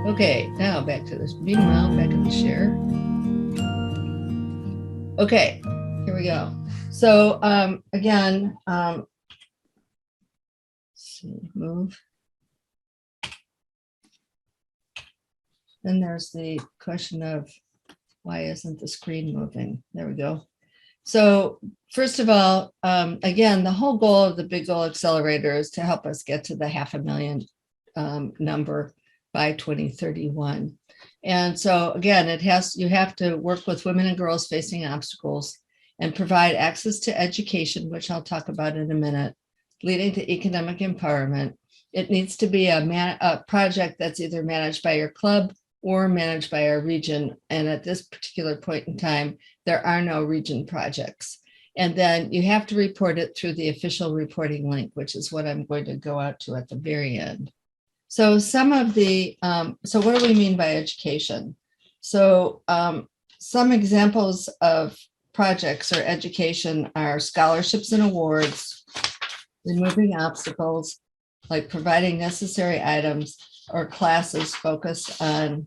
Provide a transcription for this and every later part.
Okay, now back to this. Meanwhile, back in the share. Okay, here we go. So again, let's see, move. Then there's the question of why isn't the screen moving? There we go. So first of all, again, the whole goal of the Big Goal Accelerator is to help us get to the 500,000 number by 2031. And so again, you have to work with women and girls facing obstacles and provide access to education, which I'll talk about in a minute, leading to economic empowerment. It needs to be a project that's either managed by your club or managed by our region. And at this particular point in time, there are no region projects. And then you have to report it through the official reporting link, which is what I'm going to go out to at the very end. So some of the, so what do we mean by education? So some examples of projects or education are scholarships and awards, removing obstacles, like providing necessary items, or classes focused on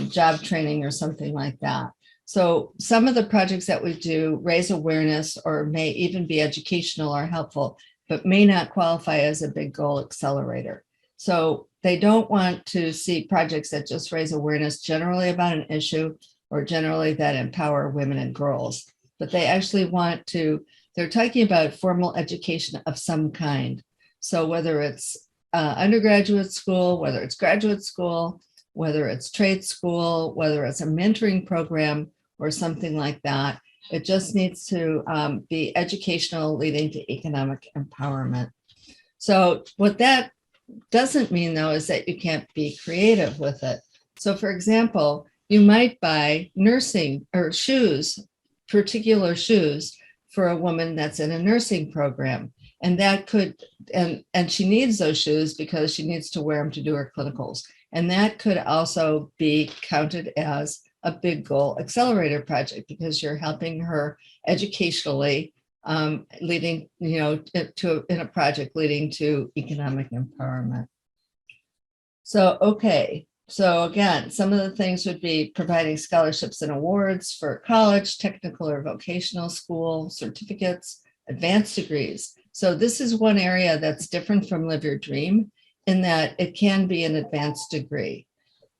job training or something like that. So some of the projects that we do raise awareness or may even be educational or helpful, but may not qualify as a Big Goal Accelerator. So they don't want to see projects that just raise awareness generally about an issue or generally that empower women and girls, but they actually want to, they're talking about formal education of some kind. So whether it's undergraduate school, whether it's graduate school, whether it's trade school, whether it's a mentoring program or something like that, it just needs to be educational, leading to economic empowerment. So what that doesn't mean, though, is that you can't be creative with it. So for example, you might buy nursing or shoes, particular shoes for a woman that's in a nursing program. And that could, and she needs those shoes because she needs to wear them to do her clinicals. And that could also be counted as a Big Goal Accelerator project because you're helping her educationally, leading, to in a project leading to economic empowerment. So, okay. So again, some of the things would be providing scholarships and awards for college, technical or vocational school, certificates, advanced degrees. So this is one area that's different from Live Your Dream in that it can be an advanced degree.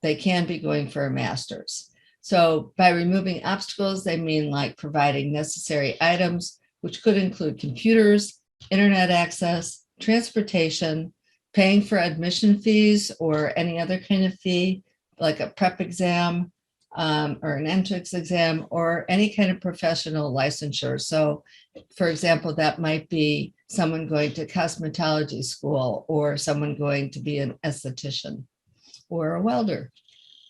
They can be going for a master's. So by removing obstacles, they mean like providing necessary items, which could include computers, internet access, transportation, paying for admission fees or any other kind of fee, like a prep exam or an entrance exam or any kind of professional licensure. So for example, that might be someone going to cosmetology school or someone going to be an esthetician or a welder.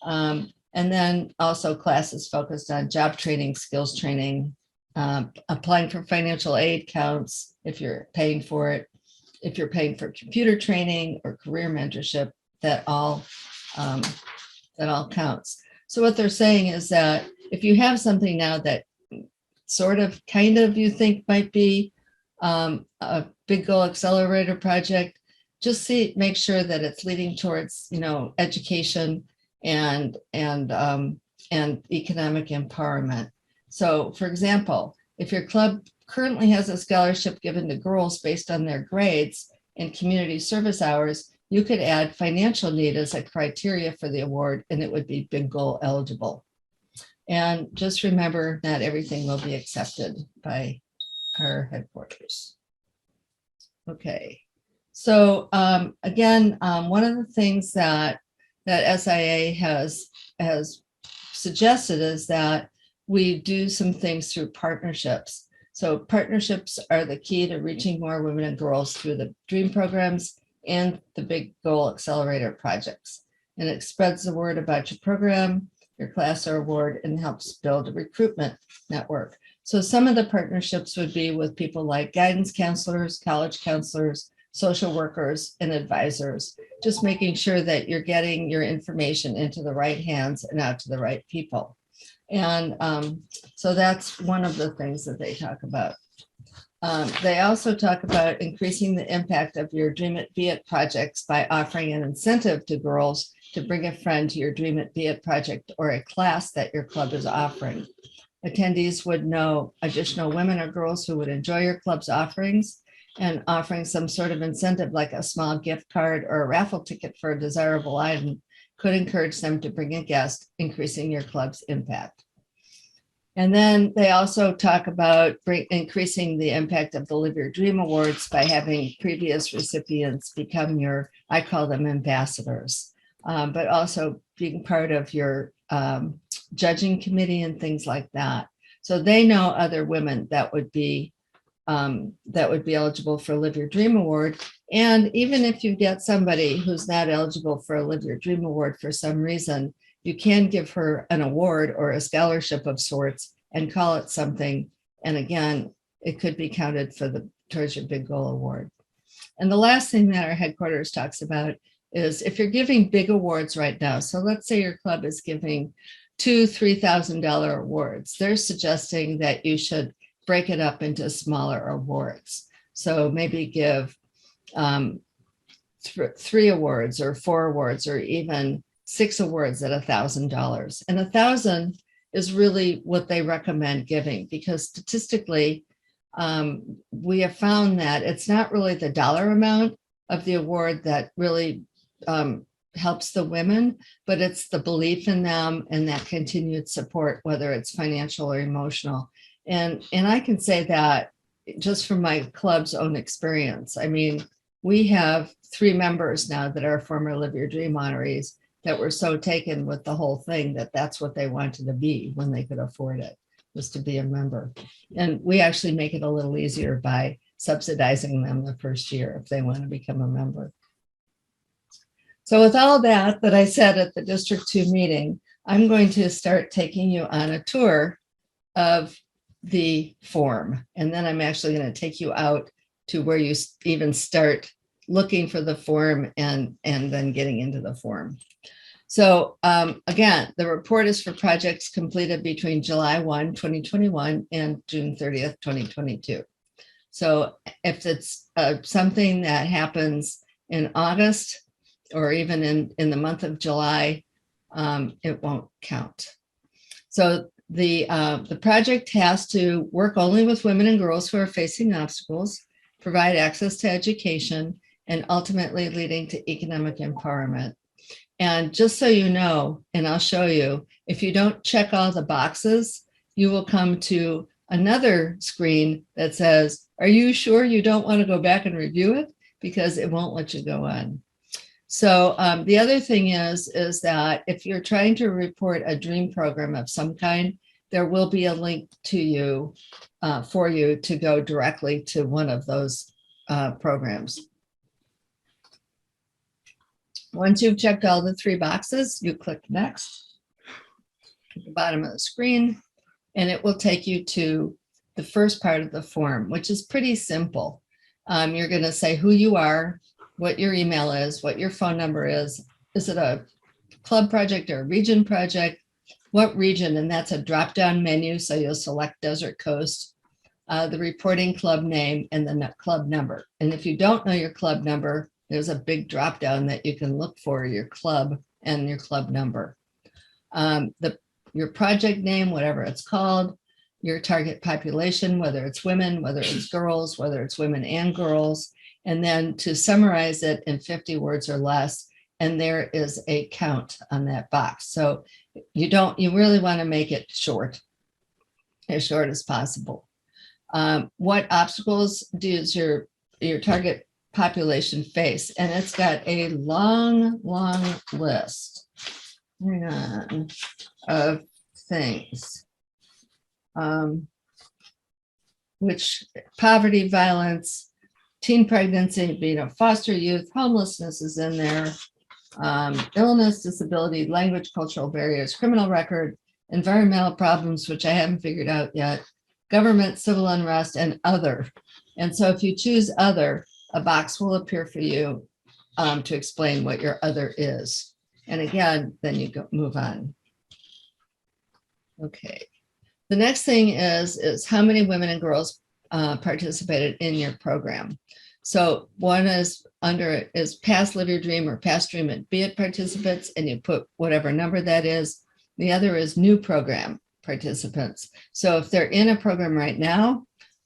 And then also classes focused on job training, skills training, applying for financial aid counts if you're paying for it. If you're paying for computer training or career mentorship, that all counts. So what they're saying is that if you have something now that sort of, kind of, you think might be a Big Goal Accelerator project, just make sure that it's leading towards, education and economic empowerment. So, for example, if your club currently has a scholarship given to girls based on their grades and community service hours, you could add financial need as a criteria for the award, and it would be Big Goal eligible. And just remember that everything will be accepted by our headquarters. Okay, so again, one of the things that SIA has suggested is that we do some things through partnerships. So partnerships are the key to reaching more women and girls through the DREAM programs and the Big Goal Accelerator projects. And it spreads the word about your program, your class or award, and helps build a recruitment network. So some of the partnerships would be with people like guidance counselors, college counselors, social workers, and advisors, just making sure that you're getting your information into the right hands and out to the right people. And so that's one of the things that they talk about. They also talk about increasing the impact of your Dream It, Be It projects by offering an incentive to girls to bring a friend to your Dream It Be It project or a class that your club is offering. Attendees would know additional women or girls who would enjoy your club's offerings, and offering some sort of incentive like a small gift card or a raffle ticket for a desirable item could encourage them to bring a guest, increasing your club's impact. And then they also talk about increasing the impact of the Live Your Dream Awards by having previous recipients become your, I call them ambassadors, but also being part of your judging committee and things like that. So they know other women that would be eligible for a Live Your Dream Award. And even if you get somebody who's not eligible for a Live Your Dream Award for some reason, you can give her an award or a scholarship of sorts and call it something. And again, it could be counted for towards your Big Goal Award. And the last thing that our headquarters talks about is if you're giving big awards right now, so let's say your club is giving $2,000, $3,000 awards, they're suggesting that you should break it up into smaller awards. So maybe give 3 awards or 4 awards or even 6 awards at $1,000. And $1,000 is really what they recommend giving, because statistically, we have found that it's not really the dollar amount of the award that really helps the women, but it's the belief in them and that continued support, whether it's financial or emotional. And I can say that just from my club's own experience. I mean, we have 3 members now that are former Live Your Dream honorees that were so taken with the whole thing that that's what they wanted to be when they could afford it, was to be a member. And we actually make it a little easier by subsidizing them the first year if they want to become a member. So with all that I said at the District 2 meeting, I'm going to start taking you on a tour of the form. And then I'm actually going to take you out to where you even start looking for the form and then getting into the form. So again, the report is for projects completed between July 1, 2021 and June 30th, 2022. So if it's something that happens in August or even in the month of July, it won't count. So the project has to work only with women and girls who are facing obstacles, provide access to education, and ultimately leading to economic empowerment. And just so you know, and I'll show you, if you don't check all the boxes, you will come to another screen that says, are you sure you don't want to go back and review it? Because it won't let you go on. So the other thing is that if you're trying to report a dream program of some kind, there will be a link to you for you to go directly to one of those programs. Once you've checked all the 3 boxes, you click next at the bottom of the screen, and it will take you to the first part of the form, which is pretty simple. You're going to say who you are, what your email is, what your phone number is it a club project or a region project, what region, and that's a drop-down menu, so you'll select Desert Coast, the reporting club name, and the club number. And if you don't know your club number, there's a big drop-down that you can look for your club and your club number. Your project name, whatever it's called, your target population, whether it's women, whether it's girls, whether it's women and girls, and then to summarize it in 50 words or less, and there is a count on that box. So you really want to make it short, as short as possible. What obstacles does your target population face? And it's got a long list, hang on, of things, which poverty, violence, teen pregnancy, foster youth, homelessness is in there, illness, disability, language, cultural barriers, criminal record, environmental problems, which I haven't figured out yet, government, civil unrest, and other. And so if you choose other, a box will appear for you to explain what your other is. And again, then you move on. Okay. The next thing is how many women and girls participated in your program. So one is under is past Live Your Dream or past Dream It Be It participants, and you put whatever number that is. The other is new program participants. So if they're in a program right now,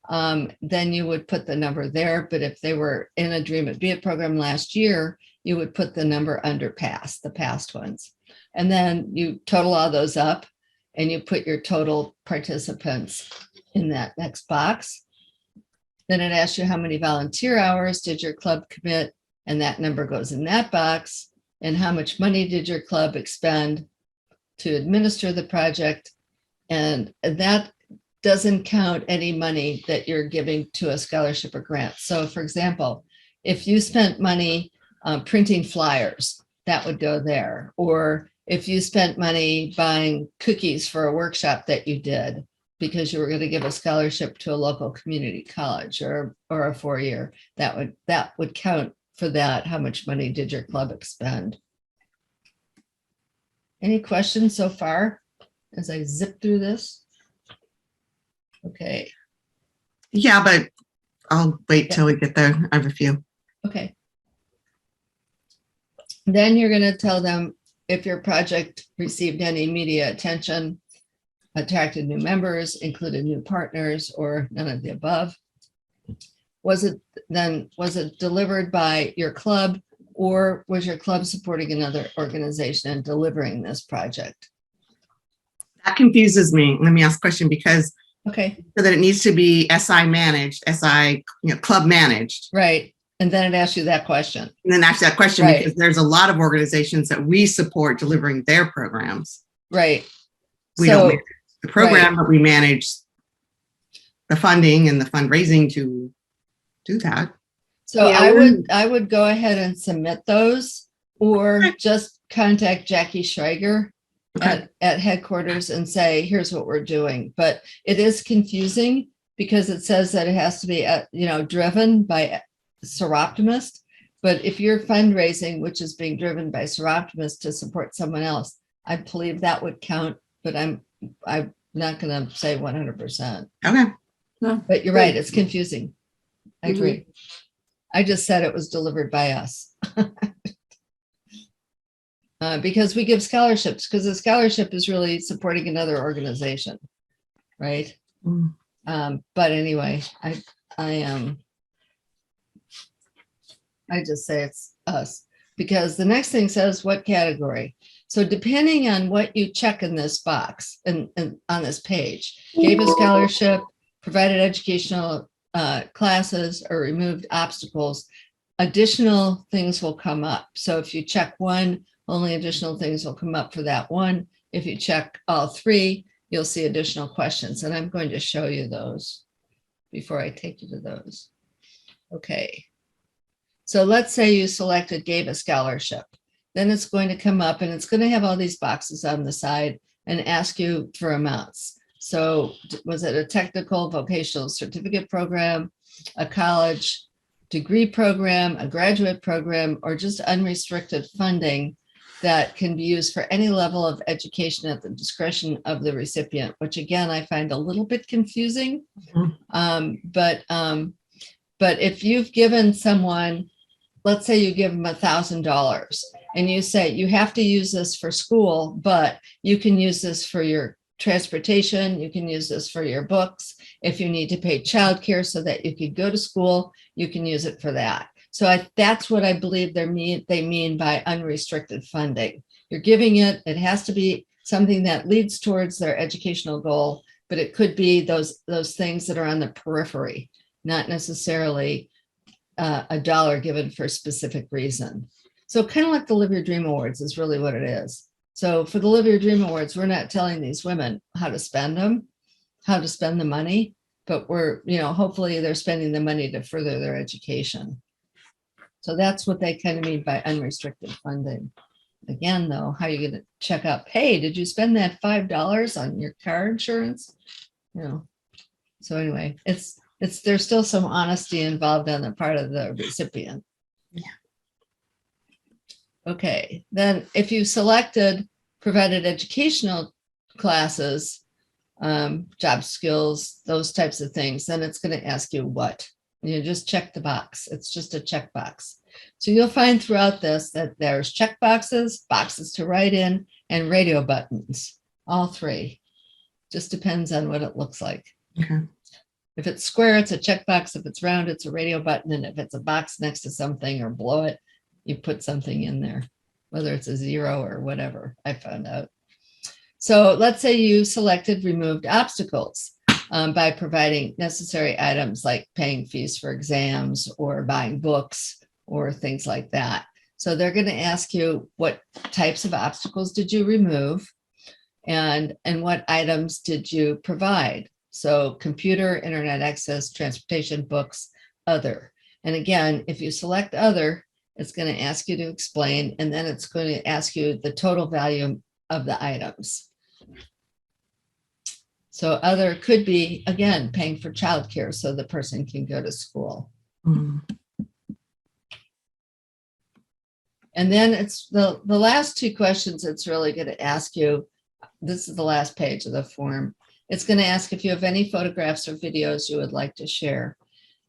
then you would put the number there. But if they were in a Dream It Be It program last year, you would put the number under past, the past ones. And then you total all those up and you put your total participants in that next box. Then it asks you how many volunteer hours did your club commit, and that number goes in that box. And how much money did your club expend to administer the project? And that doesn't count any money that you're giving to a scholarship or grant. So for example, if you spent money printing flyers, that would go there. Or if you spent money buying cookies for a workshop that you did because you were going to give a scholarship to a local community college or a 4-year, that would count for that. How much money did your club expend? Any questions so far as I zip through this? Okay. Yeah, but I'll wait till we get there. I have a few. Okay. Then you're going to tell them if your project received any media attention, attracted new members, included new partners, or none of the above. Was it delivered by your club, or was your club supporting another organization and delivering this project? That confuses me. Let me ask a question, because okay, so that it needs to be SI managed, SI, club managed. Right. And then it asks you that question. And then ask that question, right. Because there's a lot of organizations that we support delivering their programs. Right. We don't manage the program, but we manage the funding and the fundraising to do that. So yeah, I would go ahead and submit those, or just contact Jackie Schreiger at headquarters and say, here's what we're doing. But it is confusing because it says that it has to be, driven by Soroptimist. But if you're fundraising, which is being driven by Soroptimist to support someone else, I believe that would count, but I'm not going to say 100%. Okay. But you're right. It's confusing. I agree. I just said it was delivered by us. Because we give scholarships, because a scholarship is really supporting another organization, right? But anyway, I just say it's us, because the next thing says what category. So depending on what you check in this box and on this page, gave a scholarship, provided educational classes, or removed obstacles, additional things will come up. So if you check one, only additional things will come up for that one. If you check all three, you'll see additional questions. And I'm going to show you those before I take you to those. Okay. So let's say you selected gave a scholarship. Then it's going to come up and it's going to have all these boxes on the side and ask you for amounts. So was it a technical vocational certificate program, a college degree program, a graduate program, or just unrestricted funding that can be used for any level of education at the discretion of the recipient, which again, I find a little bit confusing. But if you've given someone, let's say you give them $1,000 and you say, you have to use this for school, but you can use this for your transportation, you can use this for your books. If you need to pay childcare so that you could go to school, you can use it for that. So that's what I believe they mean by unrestricted funding. You're giving it, it has to be something that leads towards their educational goal, but it could be those things that are on the periphery, not necessarily a dollar given for a specific reason. So kind of like the Live Your Dream Awards is really what it is. So for the Live Your Dream Awards, we're not telling these women how to spend them, how to spend the money, but we're, hopefully they're spending the money to further their education. So that's what they kind of mean by unrestricted funding. Again, though, how are you going to check up? Hey, did you spend that $5 on your car insurance? So anyway, there's still some honesty involved on the part of the recipient. Yeah. Okay, then if you selected provided educational classes, job skills, those types of things, then it's going to ask you what You just check the box. It's just a checkbox. So you'll find throughout this that there's check boxes, boxes to write in, and radio buttons, all three. Just depends on what it looks like. Okay. If it's square, it's a checkbox. If it's round, it's a radio button. And if it's a box next to something or below it, you put something in there, whether it's a 0 or whatever, I found out. So let's say you selected removed obstacles by providing necessary items like paying fees for exams or buying books or things like that. So they're going to ask you what types of obstacles did you remove and what items did you provide? So computer, internet access, transportation, books, other. And again, if you select other, it's going to ask you to explain, and then it's going to ask you the total value of the items. So other could be, again, paying for childcare so the person can go to school. Mm. And then it's the last two questions it's really going to ask you. This is the last page of the form. It's going to ask if you have any photographs or videos you would like to share.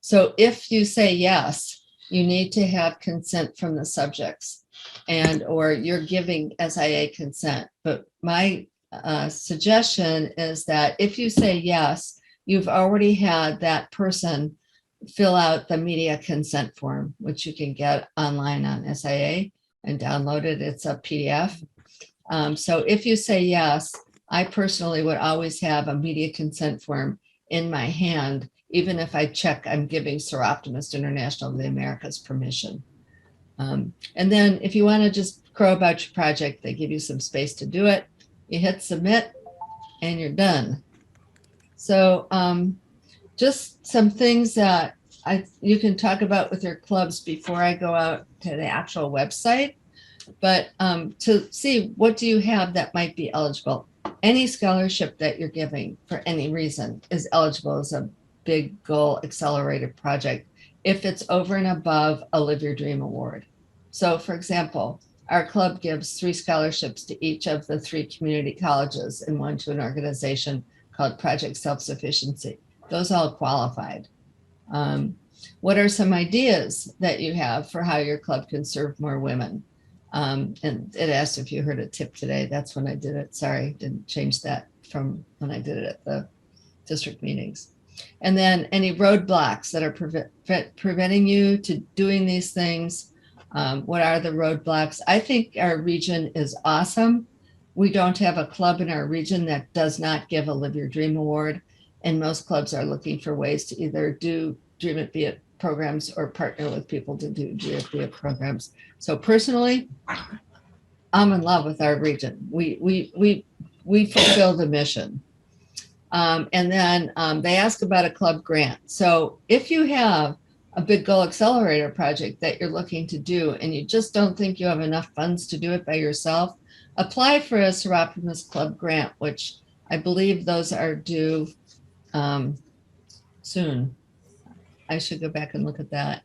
So if you say yes, you need to have consent from the subjects or you're giving SIA consent. But my suggestion is that if you say yes, you've already had that person fill out the media consent form, which you can get online on SIA and download it. It's a PDF. So if you say yes, I personally would always have a media consent form in my hand, even if I check I'm giving Soroptimist International of the Americas permission. And then if you want to just crow about your project, they give you some space to do it. You hit submit and you're done. So just some things that you can talk about with your clubs before I go out to the actual website. But to see what do you have that might be eligible. Any scholarship that you're giving for any reason is eligible as a Big Goal Accelerator project if it's over and above a Live Your Dream award. So for example, our club gives 3 scholarships to each of the 3 community colleges and 1 to an organization called Project Self-Sufficiency. Those all qualified. What are some ideas that you have for how your club can serve more women? And it asked if you heard a tip today. That's when I did it. Sorry, didn't change that from when I did it at the district meetings. And then any roadblocks that are preventing you to doing these things. What are the roadblocks? I think our region is awesome. We don't have a club in our region that does not give a Live Your Dream award. And most clubs are looking for ways to either do Dream It Be It programs or partner with people to do Dream It Be It programs. So personally, I'm in love with our region. We fulfill the mission. And then they ask about a club grant. So if you have a Big Goal Accelerator project that you're looking to do and you just don't think you have enough funds to do it by yourself, apply for a Soroptimist Club grant, which I believe those are due soon. I should go back and look at that.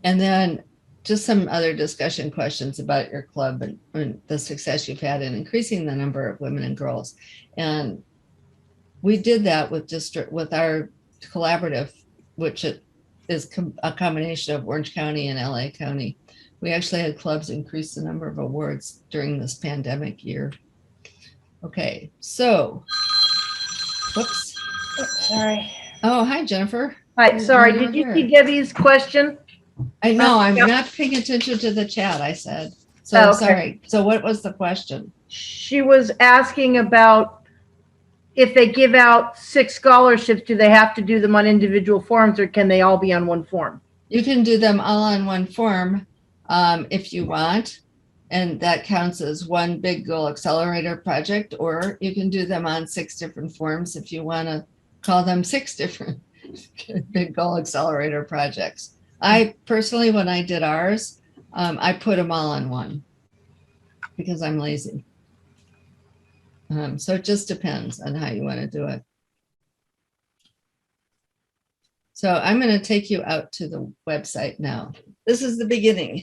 And then just some other discussion questions about your club and the success you've had in increasing the number of women and girls. And we did that with our collaborative, which is a combination of Orange County and LA County. We actually had clubs increase the number of awards during this pandemic year. Okay, so, whoops. Oh, sorry. Oh, hi, Jennifer. Hi, sorry, You're did you here. see Debbie's question? I know, I'm Yep. not paying attention to the chat, I said. So Oh, I'm okay. sorry. So what was the question? She was asking about if they give out 6 scholarships, do they have to do them on individual forms or can they all be on one form? You can do them all on one form if you want, and that counts as one Big Goal Accelerator project, or you can do them on 6 different forms if you want to call them 6 different Big Goal Accelerator projects. I personally, when I did ours, I put them all on one because I'm lazy. So it just depends on how you want to do it. So I'm going to take you out to the website now. This is the beginning.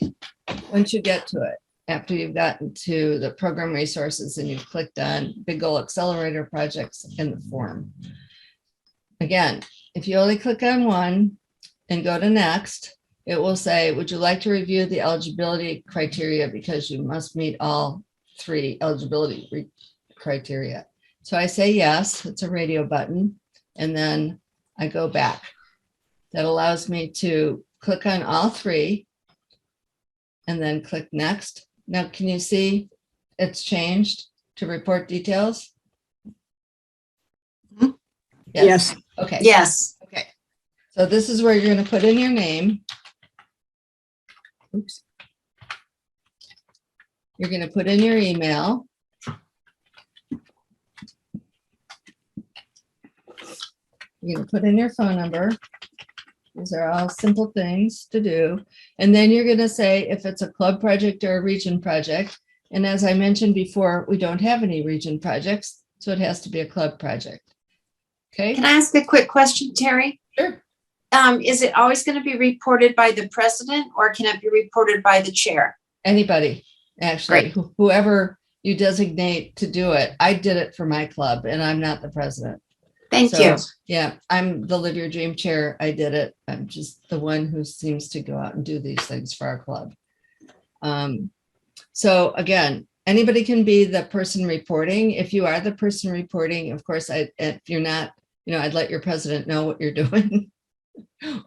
Once you get to it, after you've gotten to the program resources and you've clicked on Big Goal Accelerator projects in the form. Again, if you only click on one, and go to next, it will say, would you like to review the eligibility criteria because you must meet all 3 eligibility criteria. So I say yes, it's a radio button, and then I go back. That allows me to click on all 3 and then click next. Now, can you see it's changed to report details? Mhm. Yes. Okay. Yes. Okay. So this is where you're going to put in your name. Oops. You're going to put in your email. You're going to put in your phone number. These are all simple things to do. And then you're going to say if it's a club project or a region project. And as I mentioned before, we don't have any region projects, so it has to be a club project. Okay? Can I ask a quick question, Terry? Sure. Is it always going to be reported by the president, or can it be reported by the chair? Anybody, actually, Great. whoever you designate to do it. I did it for my club, and I'm not the president. Thank So, you. yeah, I'm the Live Your Dream chair. I did it. I'm just the one who seems to go out and do these things for our club. So again, anybody can be the person reporting. If you are the person reporting, of course, if you're not, I'd let your president know what you're doing.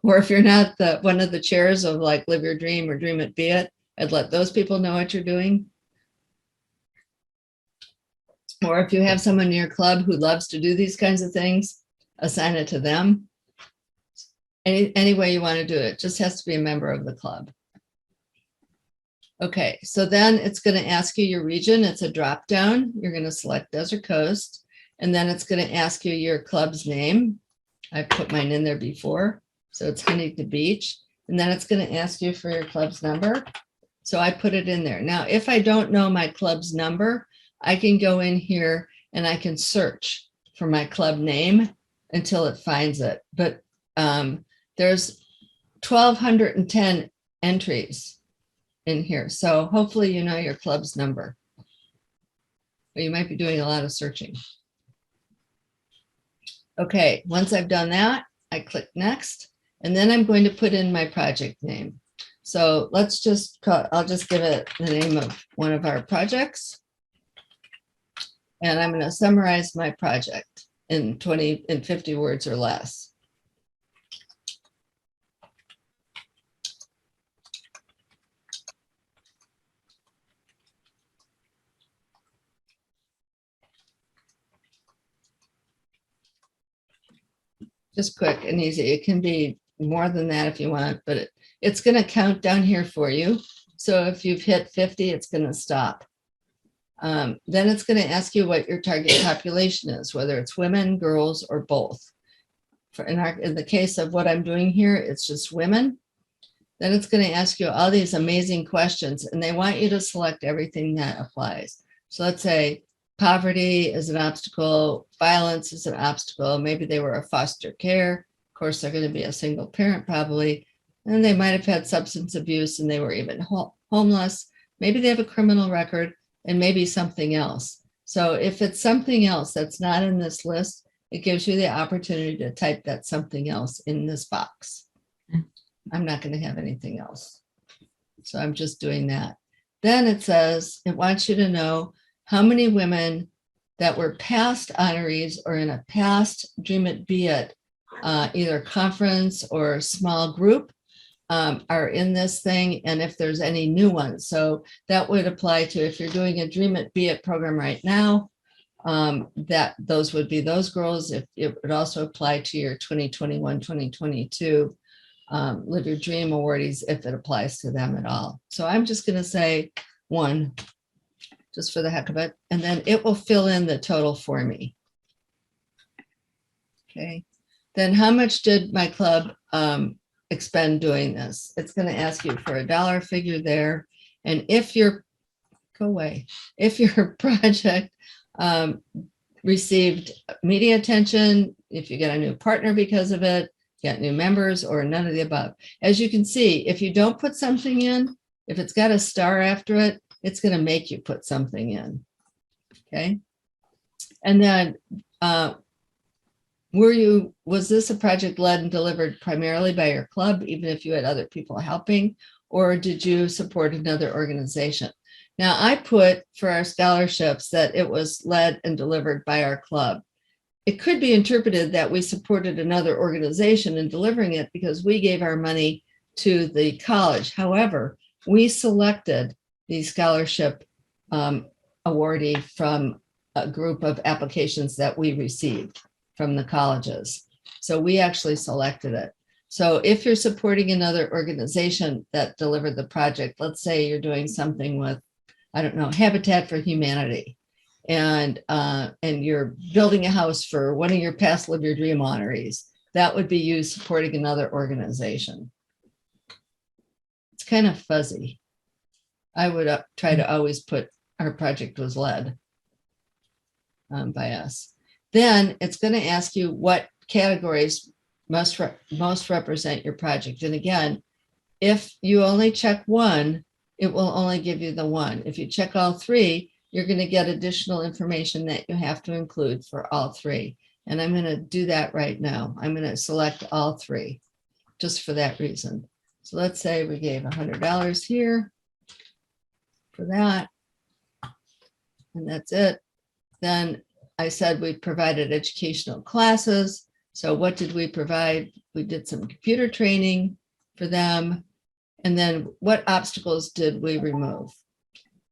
Or if you're not one of the chairs of like Live Your Dream or Dream It Be It, I'd let those people know what you're doing. Or if you have someone in your club who loves to do these kinds of things, assign it to them. Any way you want to do it, just has to be a member of the club. Okay, so then it's going to ask you your region. It's a drop down. You're going to select Desert Coast, and then it's going to ask you your club's name. I put mine in there before, so it's Huntington Beach. And then it's going to ask you for your club's number. So I put it in there. Now, if I don't know my club's number, I can go in here and I can search for my club name until it finds it. But there's 1,210 entries in here. So hopefully you know your club's number. But you might be doing a lot of searching. Okay, once I've done that, I click next, and then I'm going to put in my project name. So let's just, I'll just give it the name of one of our projects. And I'm going to summarize my project in 50 words or less. Just quick and easy. It can be more than that if you want, but it's going to count down here for you. So if you've hit 50, it's going to stop. Then it's going to ask you what your target population is, whether it's women, girls, or both. In the case of what I'm doing here, it's just women. Then it's going to ask you all these amazing questions, and they want you to select everything that applies. So let's say poverty is an obstacle, violence is an obstacle, maybe they were a foster care. Of course, they're going to be a single parent probably, and they might have had substance abuse and they were even homeless. Maybe they have a criminal record, and maybe something else. So if it's something else that's not in this list, it gives you the opportunity to type that something else in this box. I'm not going to have anything else. So I'm just doing that. Then it says, it wants you to know how many women that were past honorees or in a past Dream It Be It, either conference or small group, are in this thing, and if there's any new ones. So that would apply to if you're doing a Dream It Be It program right now, that those would be those girls. If it would also apply to your 2021, 2022 Live Your Dream awardees, if it applies to them at all. So I'm just going to say 1, just for the heck of it, and then it will fill in the total for me. Okay, then how much did my club expend doing this? It's going to ask you for a dollar figure there. And if your project received media attention, if you get a new partner because of it, get new members, or none of the above. As you can see, if you don't put something in, if it's got a star after it, it's going to make you put something in. Okay. And then was this a project led and delivered primarily by your club, even if you had other people helping, or did you support another organization? Now, I put for our scholarships that it was led and delivered by our club. It could be interpreted that we supported another organization in delivering it because we gave our money to the college. However, we selected the scholarship awardee from a group of applications that we received from the colleges. So we actually selected it. So if you're supporting another organization that delivered the project, let's say you're doing something with, I don't know, Habitat for Humanity, and you're building a house for one of your past Live Your Dream honorees, that would be you supporting another organization. It's kind of fuzzy. I would try to always put our project was led by us. Then it's going to ask you what categories most represent your project. And again, if you only check one, it will only give you the one. If you check all three, you're going to get additional information that you have to include for all three. And I'm going to do that right now. I'm going to select all three just for that reason. So let's say we gave $100 here for that. And that's it. Then I said we provided educational classes. So what did we provide? We did some computer training for them. And then what obstacles did we remove?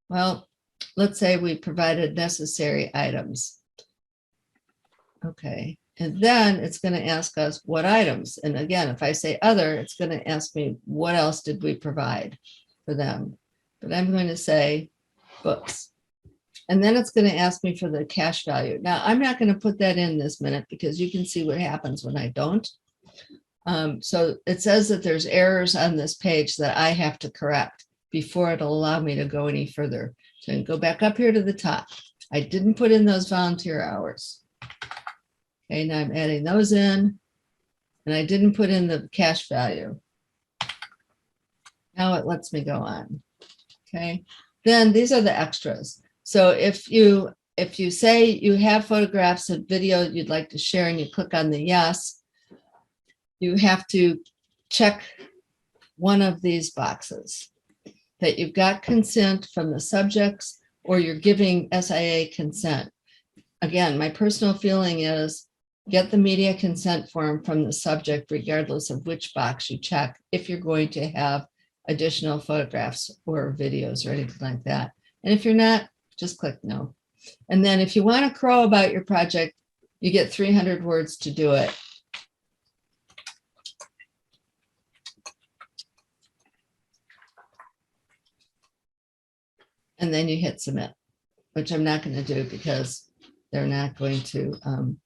Well, let's say we provided necessary items. Okay. And then it's going to ask us what items. And again, if I say other, it's going to ask me what else did we provide for them. But I'm going to say books. And then it's going to ask me for the cash value. Now, I'm not going to put that in this minute because you can see what happens when I don't. So it says that there's errors on this page that I have to correct before it'll allow me to go any further. So I can go back up here to the top. I didn't put in those volunteer hours. Okay, now I'm adding those in. And I didn't put in the cash value. Now it lets me go on. Okay, then these are the extras. So if you say you have photographs and video you'd like to share and you click on the yes, you have to check one of these boxes that you've got consent from the subjects or you're giving SIA consent. Again, my personal feeling is get the media consent form from the subject regardless of which box you check if you're going to have additional photographs or videos or anything like that. And if you're not, just click no. And then if you want to crow about your project, you get 300 words to do it. And then you hit submit, which I'm not going to do because they're not going to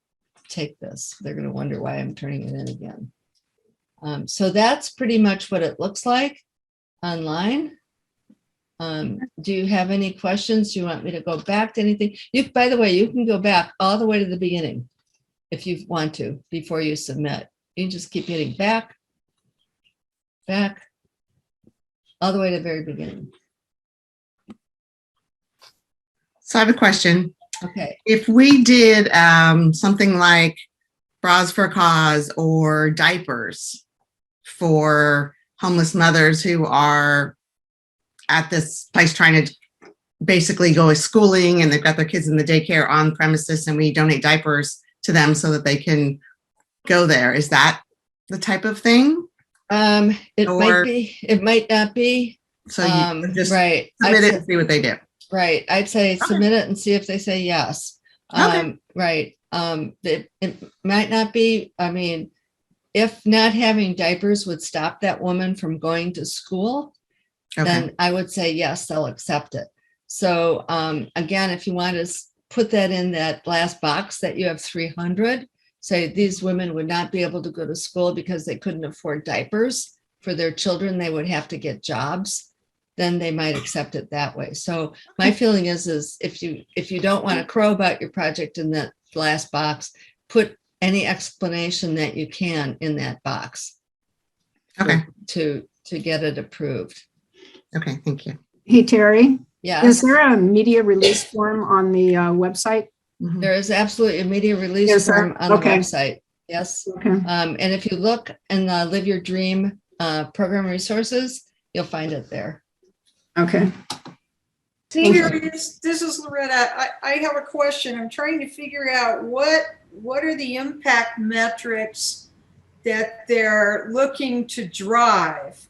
take this. They're going to wonder why I'm turning it in again. So that's pretty much what it looks like online. Do you have any questions? Do you want me to go back to anything? By the way, you can go back all the way to the beginning if you want to before you submit. You can just keep hitting back, back, all the way to the very beginning. So I have a question. Okay. If we did something like Bras for a Cause or diapers for homeless mothers who are at this place trying to basically go to schooling and they've got their kids in the daycare on premises and we donate diapers to them so that they can go there. Is that the type of thing? It might be, it might not be. So you just right. submit it and see what they do. Right. I'd say submit it and see if they say yes. Right. It might not be, I mean, if not having diapers would stop that woman from going to school, then I would say, yes, they'll accept it. So again, if you want to put that in that last box that you have 300, say these women would not be able to go to school because they couldn't afford diapers for their children, they would have to get jobs, then they might accept it that way. So my feeling is if you don't want to crow about your project in that last box, put any explanation that you can in that box. Okay. To get it approved. Okay, thank you. Hey, Terry, Yeah. is there a media release form on the website Mhm. There is absolutely a media release Is there? form on the Okay. website. Yes. Okay. And if you look in the Live Your Dream program resources, you'll find it there. Okay. Senior, This is Loretta. I have a question. I'm trying to figure out what are the impact metrics that they're looking to drive?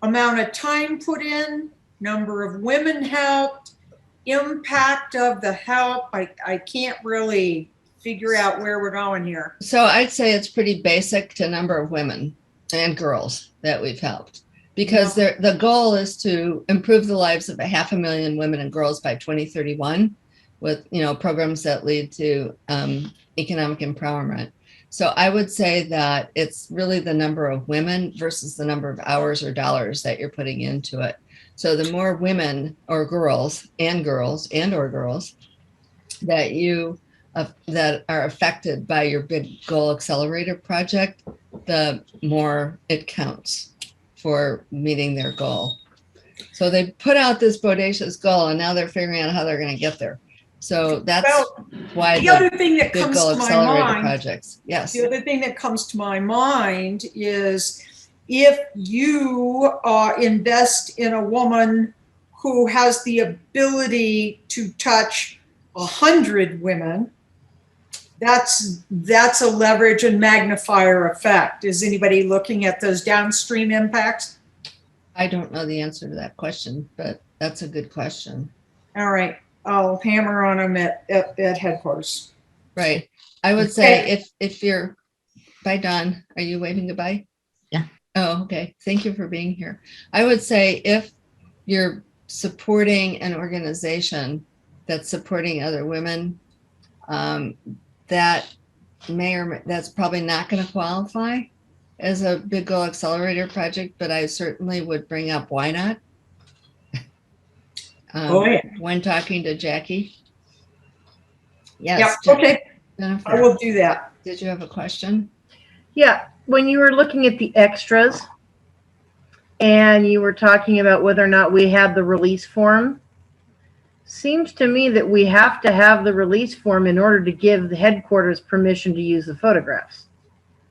Amount of time put in, number of women helped, impact of the help. I can't really figure out where we're going here. So I'd say it's pretty basic to number of women and girls that we've helped, because the goal is to improve the lives of 500,000 women and girls by 2031 with, programs that lead to economic empowerment. So I would say that it's really the number of women versus the number of hours or dollars that you're putting into it. So the more women or girls or girls that you that are affected by your Big Goal Accelerator project, the more it counts for meeting their goal. So they put out this bodacious goal, and now they're figuring out how they're going to get there. So that's why The other thing that Big comes Goal to my Accelerator mind, projects. Yes. the other thing that comes to my mind is if you invest in a woman who has the ability to touch 100 women, that's a leverage and magnifier effect. Is anybody looking at those downstream impacts? I don't know the answer to that question, but that's a good question. All right, I'll hammer on them at headquarters. Right. I would say if you're, bye, Dawn, are you waving goodbye? Yeah. Oh, okay. Thank you for being here. I would say if you're supporting an organization that's supporting other women, that's probably not going to qualify as a Big Goal Accelerator project, but I certainly would bring up why not when talking to Jackie. Yes. Yeah, okay, Jennifer, I will do that. did you have a question? Yeah, when you were looking at the extras and you were talking about whether or not we had the release form, seems to me that we have to have the release form in order to give the headquarters permission to use the photographs.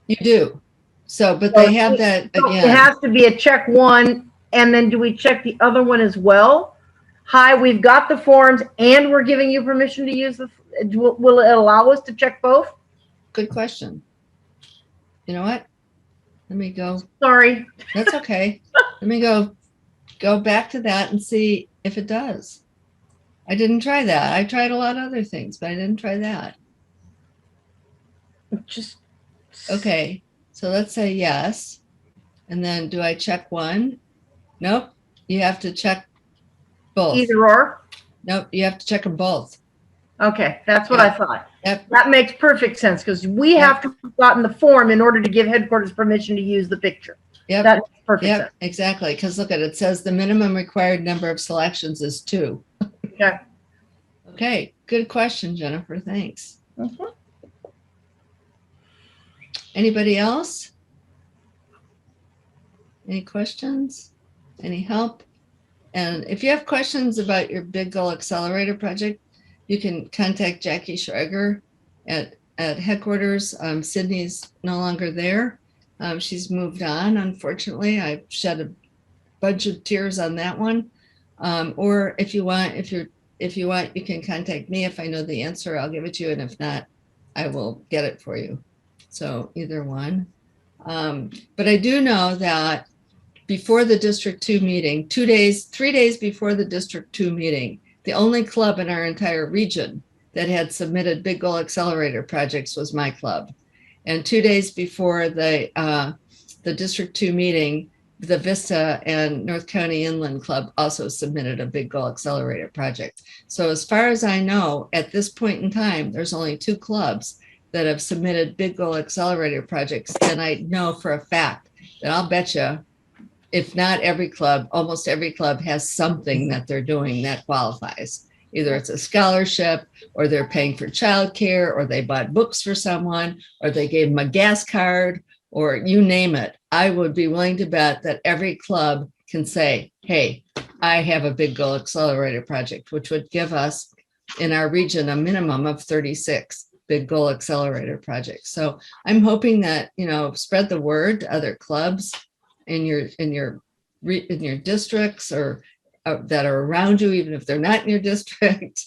You do. So, but they have that So again. it has to be a check one, and then do we check the other one as well? Hi, we've got the forms and we're giving you permission to use will it allow us to check both? Good question. You know what? Let me go. Sorry. That's okay. Let me go back to that and see if it does. I didn't try that. I tried a lot of other things, but I didn't try that. Just Okay. So let's say yes. And then do I check one? Nope. You have to check both. either or. Nope. You have to check them both. Okay, that's what Yeah. I thought. Yep. That makes perfect sense because we have to have gotten the form in order to give headquarters permission to use the picture. Yep. That makes perfect Yep. sense. Exactly. Because look at it. It says the minimum required number of selections is 2. Okay. Okay. Good question, Jennifer. Thanks. Mhm. Anybody else? Any questions? Any help? And if you have questions about your Big Goal Accelerator project, you can contact Jackie Schreiger at headquarters. Sydney's no longer there. She's moved on, unfortunately. I've shed a bunch of tears on that one. Or if you want, you can contact me. If I know the answer, I'll give it to you. And if not, I will get it for you. So either one. But I do know that before the District 2 meeting, 3 days before the District 2 meeting, the only club in our entire region that had submitted Big Goal Accelerator projects was my club. And 2 days before the District 2 meeting, the Vista and North County Inland Club also submitted a Big Goal Accelerator project. So as far as I know, at this point in time, there's only 2 clubs that have submitted Big Goal Accelerator projects. And I know for a fact that I'll bet you, if not every club, almost every club has something that they're doing that qualifies. Either it's a scholarship, or they're paying for childcare, or they bought books for someone, or they gave them a gas card, or you name it. I would be willing to bet that every club can say, hey, I have a Big Goal Accelerator project, which would give us in our region a minimum of 36 Big Goal Accelerator projects. So I'm hoping that, spread the word to other clubs in your districts or that are around you, even if they're not in your district.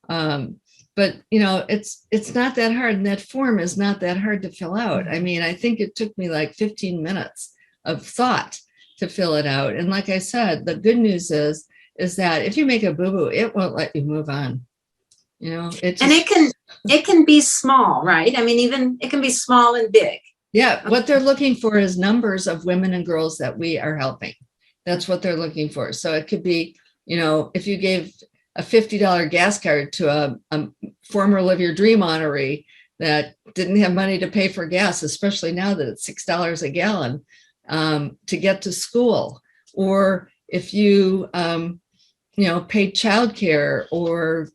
But it's not that hard, and that form is not that hard to fill out. I mean, I think it took me like 15 minutes of thought to fill it out. And like I said, the good news is that if you make a boo-boo, it won't let you move on. It can be small, right? I mean, even it can be small and big. Yeah, what they're looking for is numbers of women and girls that we are helping. That's what they're looking for. So it could be, if you gave a $50 gas card to a former Live Your Dream honoree that didn't have money to pay for gas, especially now that it's $6 a gallon to get to school, or if you, paid childcare or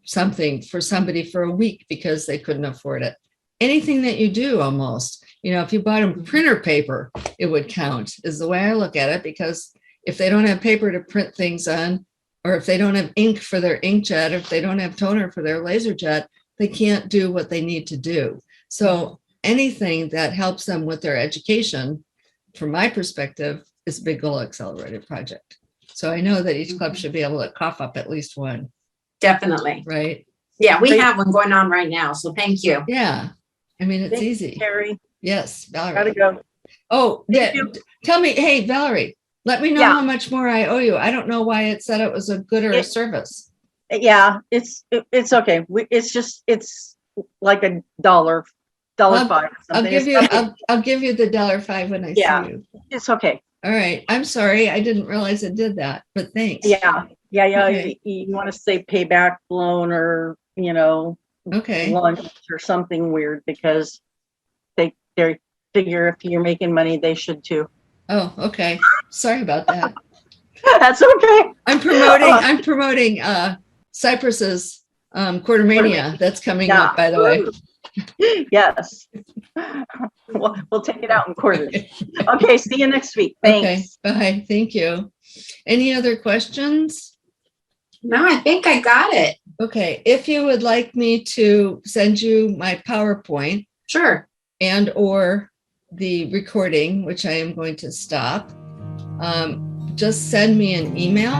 something for somebody for a week because they couldn't afford it. Anything that you do almost, if you bought them printer paper, it would count, is the way I look at it, because if they don't have paper to print things on, or if they don't have ink for their inkjet, or if they don't have toner for their laser jet, they can't do what they need to do. So anything that helps them with their education, from my perspective, is a Big Goal Accelerator project. So I know that each club should be able to cough up at least one. Definitely. Right? Yeah, we have one going on right now. So thank you. Yeah. I mean, it's Thank you, easy. Carrie. Yes, Valerie. Gotta go. Oh, Thank you. tell me, hey, Valerie, let me know Yeah. how much more I owe you. I don't know why it said it was a good or a It- service. Yeah, it's okay. It's like $1, $1.05 or I'll something. give It's you, nothing. I'll give you the $1.05 when I Yeah. see you. It's okay. All right. I'm sorry. I didn't realize it did that, but thanks. Yeah. Okay. You want to say payback loan or, Okay. lunch or something weird, because they figure if you're making money, they should too. Oh, okay. Sorry about that. That's okay. I'm promoting Cyprus's Quartermania. That's coming up, by the way. Yes. We'll take it out in quarters. Okay, see you next week. Thanks. Okay. Bye. Thank you. Any other questions? No, I think I got it. Okay. If you would like me to send you my PowerPoint Sure. and or the recording, which I am going to stop, just send me an email